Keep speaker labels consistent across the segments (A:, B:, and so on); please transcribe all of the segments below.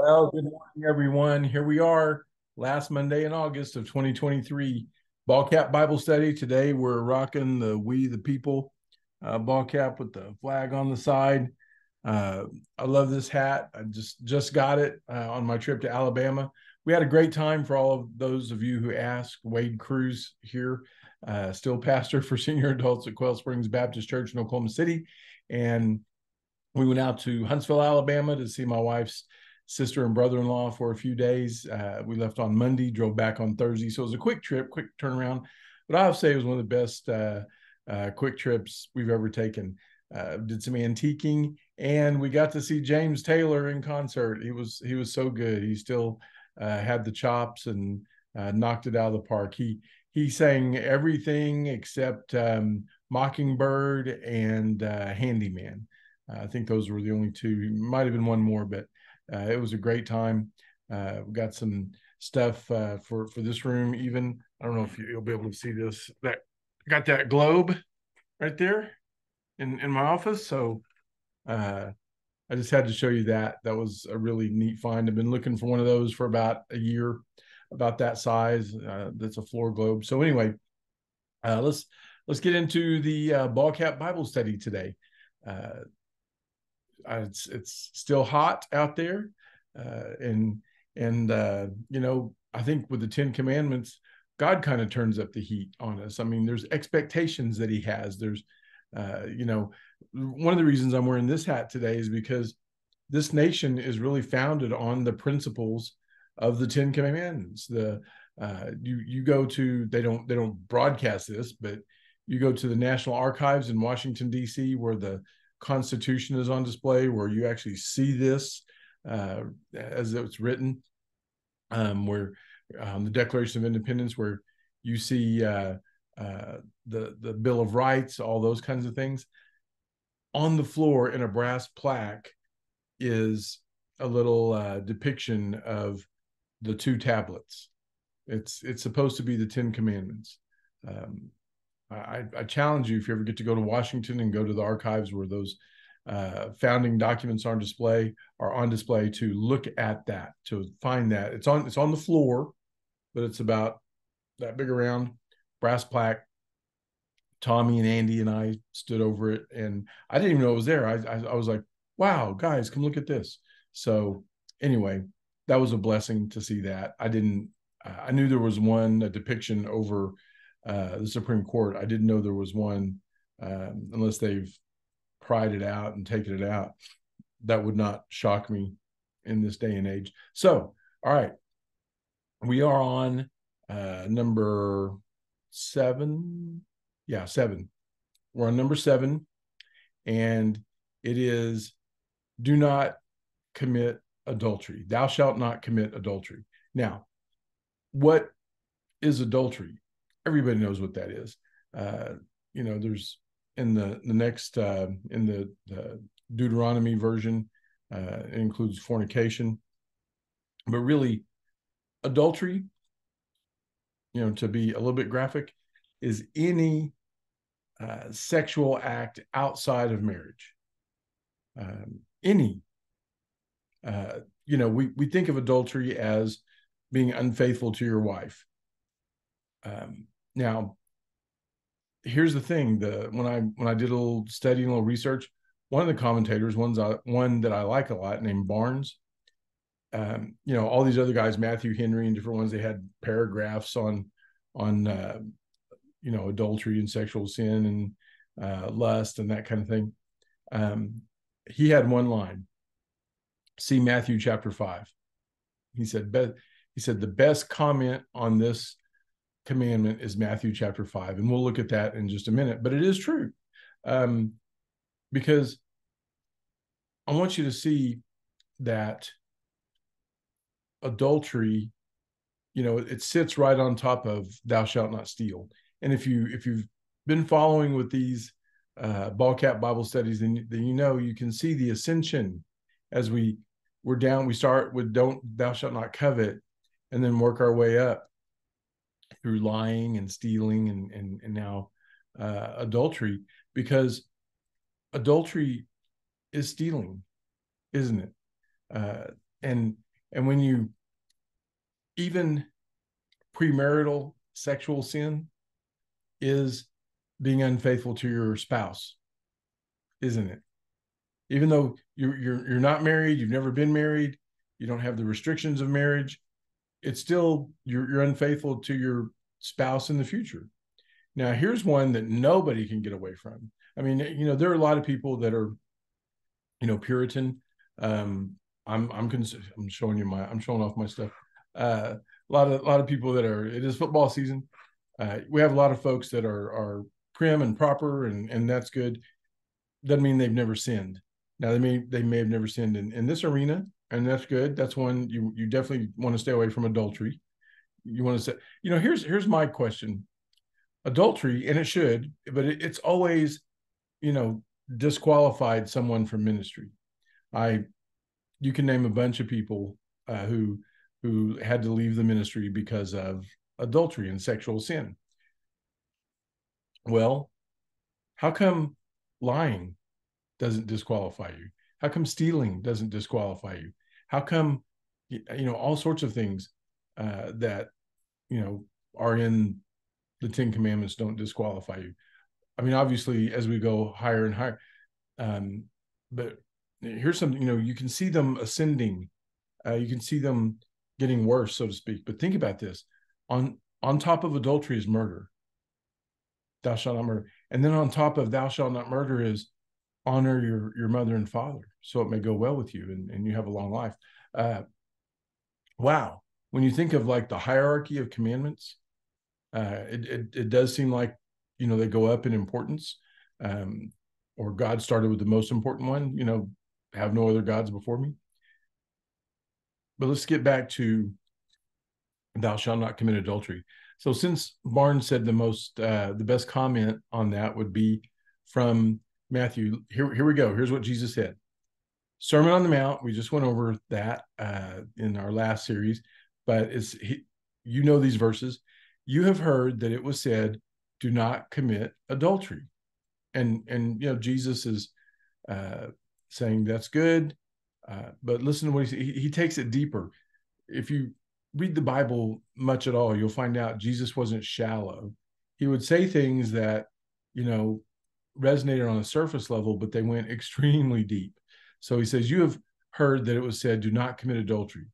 A: Well, good morning, everyone. Here we are, last Monday in August of 2023, Ball Cap Bible Study. Today, we're rocking the We the People ball cap with the flag on the side. Uh, I love this hat. I just got it on my trip to Alabama. We had a great time. For all of those of you who asked, Wade Cruz here, still pastor for senior adults at Quail Springs Baptist Church in Oklahoma City. And we went out to Huntsville, Alabama to see my wife's sister and brother-in-law for a few days. We left on Monday, drove back on Thursday. So it was a quick trip, quick turnaround. But I'll say it was one of the best quick trips we've ever taken. Did some antiquing, and we got to see James Taylor in concert. He was so good. He still had the chops and knocked it out of the park. He sang everything except Mockingbird and Handyman. I think those were the only two. Might have been one more, but it was a great time. We got some stuff for this room. Even I don't know if you'll be able to see this. That got that globe right there in my office. So uh, I just had to show you that. That was a really neat find. I've been looking for one of those for about a year, about that size. That's a floor globe. So anyway, let's get into the ball cap Bible study today. Uh, it's still hot out there, and I think with the Ten Commandments, God kind of turns up the heat on us. I mean, there's expectations that He has. There's, one of the reasons I'm wearing this hat today is because this nation is really founded on the principles of the Ten Commandments. You go to, they don't broadcast this, but you go to the National Archives in Washington D.C., where the Constitution is on display, where you actually see this as it's written, where the Declaration of Independence, where you see the Bill of Rights, all those kinds of things. On the floor in a brass plaque is a little depiction of the two tablets. It's supposed to be the Ten Commandments. I challenge you, if you ever get to go to Washington and go to the archives where those founding documents are on display, to look at that, to find that. It's on the floor, but it's about that big around brass plaque. Tommy and Andy and I stood over it, and I didn't even know it was there. I was like, wow, guys, come look at this. So anyway, that was a blessing to see that. I knew there was a depiction over the Supreme Court. I didn't know there was one, unless they've pried it out and taken it out. That would not shock me in this day and age. So, all right, we are on number 7. Yeah, 7. We're on number 7, and it is, do not commit adultery. Thou shalt not commit adultery. Now, what is adultery? Everybody knows what that is. There's in the next in the Deuteronomy version, it includes fornication, but really, adultery, to be a little bit graphic, is any sexual act outside of marriage. Any, we think of adultery as being unfaithful to your wife. Now, here's the thing: when I did a little study and a little research, one of the commentators, one that I like a lot, named Barnes. All these other guys, Matthew Henry and different ones, they had paragraphs on adultery and sexual sin and lust and that kind of thing. He had one line: see Matthew chapter 5. He said the best comment on this commandment is Matthew chapter 5, and we'll look at that in just a minute. But it is true, because I want you to see that adultery, it sits right on top of thou shalt not steal. And if you've been following with these ball cap Bible studies, then you can see the ascension as we're down. We start with don't thou shalt not covet, and then work our way up through lying and stealing and now adultery, because adultery is stealing, isn't it? And And when you, even premarital sexual sin is being unfaithful to your spouse, isn't it? Even though you're not married, you've never been married, you don't have the restrictions of marriage, it's still you're unfaithful to your spouse in the future. Now, here's one that nobody can get away from. I mean, there are a lot of people that are, Puritan. I'm showing you I'm showing off my stuff. A lot of people that are. It is football season. We have a lot of folks that are prim and proper, and that's good. Doesn't mean they've never sinned. Now they may have never sinned in this arena, and that's good. That's one you definitely want to stay away from adultery. You want to say, here's my question. Adultery, and it should, but it's always, disqualified someone from ministry. You can name a bunch of people who had to leave the ministry because of adultery and sexual sin. Well, how come lying doesn't disqualify you? How come stealing doesn't disqualify you? How come, all sorts of things that, are in the 10 Commandments don't disqualify you? I mean, obviously, as we go higher and higher, but here's something, you can see them ascending. You can see them getting worse, so to speak. But think about this. On top of adultery is murder. Thou shalt not murder. And then on top of thou shalt not murder is honor your mother and father, so it may go well with you and you have a long life. Wow. When you think of like the hierarchy of commandments, it does seem like, they go up in importance. Or God started with the most important one, have no other gods before me. But let's get back to thou shalt not commit adultery. So since Barnes said the best comment on that would be from Matthew, here we go. Here's what Jesus said. Sermon on the Mount, we just went over that in our last series, but these verses. You have heard that it was said, do not commit adultery. And Jesus is saying that's good, but listen to what he takes it deeper. If you read the Bible much at all, you'll find out Jesus wasn't shallow. He would say things that, resonated on a surface level, but they went extremely deep. So he says, you have heard that it was said, do not commit adultery.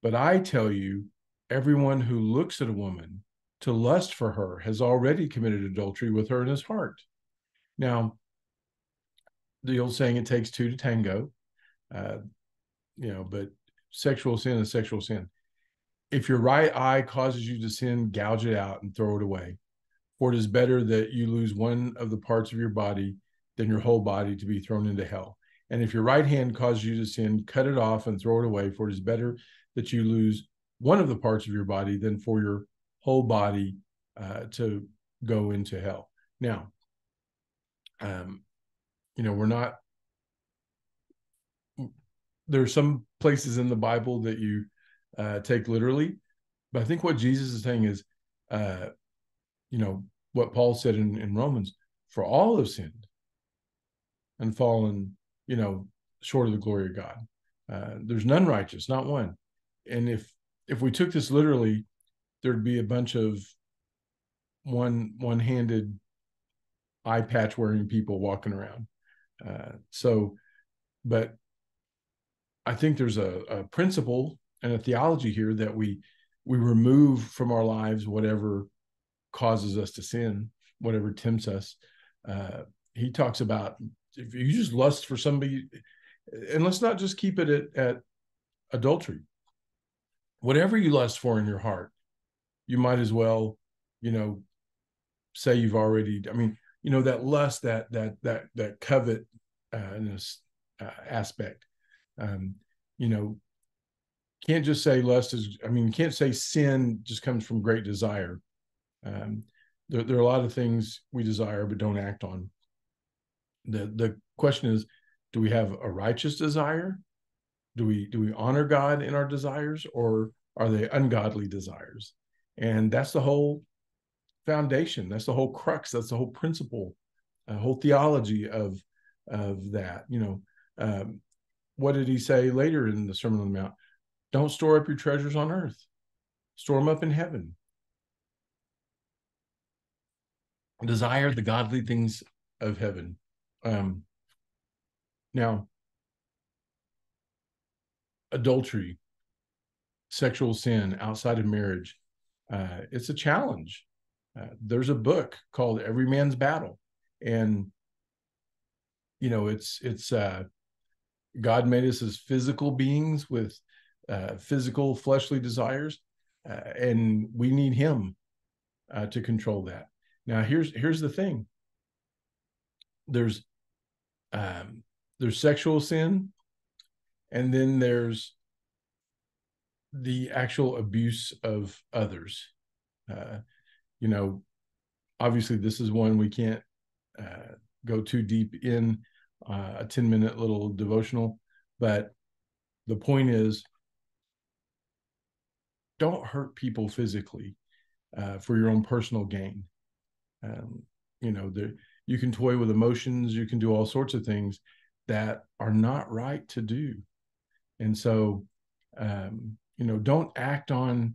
A: But I tell you, everyone who looks at a woman to lust for her has already committed adultery with her in his heart. Now, the old saying, it takes two to tango, but sexual sin is sexual sin. If your right eye causes you to sin, gouge it out and throw it away. For it is better that you lose one of the parts of your body than your whole body to be thrown into hell. And if your right hand causes you to sin, cut it off and throw it away. For it is better that you lose one of the parts of your body than for your whole body to go into hell. Now, we're not, there's some places in the Bible that you take literally, but I think what Jesus is saying is, what Paul said in Romans, for all have sinned and fallen, short of the glory of God. There's none righteous, not one. And if we took this literally, there'd be a bunch of one-handed eye patch wearing people walking around. But I think there's a principle and a theology here that we remove from our lives whatever causes us to sin, whatever tempts us. He talks about if you just lust for somebody, and let's not just keep it at adultery. Whatever you lust for in your heart, you might as well, say you've already. I mean, that lust, that covet aspect. Can't just say lust is. I mean, can't say sin just comes from great desire. There are a lot of things we desire but don't act on. The question is, do we have a righteous desire? Do we honor God in our desires, or are they ungodly desires? And that's the whole foundation. That's the whole crux. That's the whole principle, whole theology of that. What did he say later in the Sermon on the Mount? Don't store up your treasures on earth. Store them up in heaven. Desire the godly things of heaven. Now, adultery, sexual sin outside of marriage, it's a challenge. There's a book called Every Man's Battle, and it's God made us as physical beings with physical fleshly desires, and we need Him to control that. Now, here's the thing. There's sexual sin, and then there's the actual abuse of others. Obviously, this is one we can't go too deep in a 10-minute little devotional, but the point is, don't hurt people physically for your own personal gain. You can toy with emotions, you can do all sorts of things that are not right to do. And so, don't act on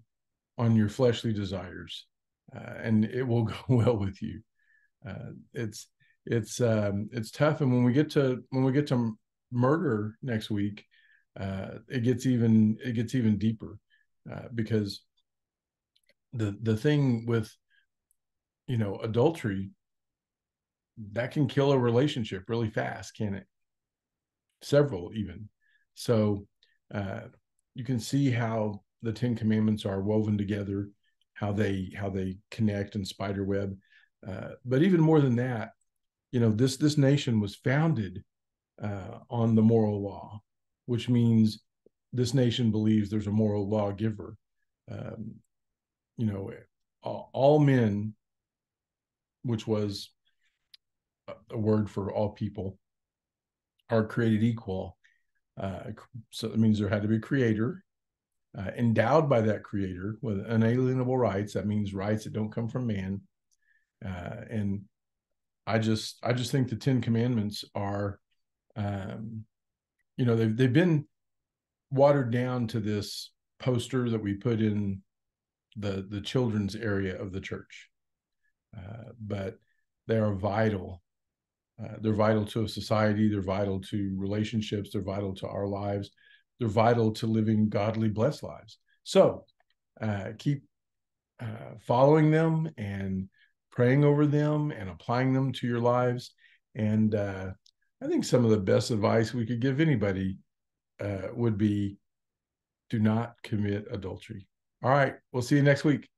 A: your fleshly desires, and it will go well with you. It's tough, and when we get to murder next week, it gets even deeper, because the thing with adultery, that can kill a relationship really fast, can it? Several even. So you can see how the 10 Commandments are woven together, how they connect and spider web. But even more than that, this nation was founded on the moral law, which means this nation believes there's a moral lawgiver. All men, which was a word for all people, are created equal. So it means there had to be a creator, endowed by that creator with unalienable rights. That means rights that don't come from man. And I just think the 10 Commandments are, they've been watered down to this poster that we put in the children's area of the church, but they are vital. They're vital to a society. They're vital to relationships. They're vital to our lives. They're vital to living godly, blessed lives. So keep following them and praying over them and applying them to your lives. And I think some of the best advice we could give anybody would be, do not commit adultery. All right. We'll see you next week.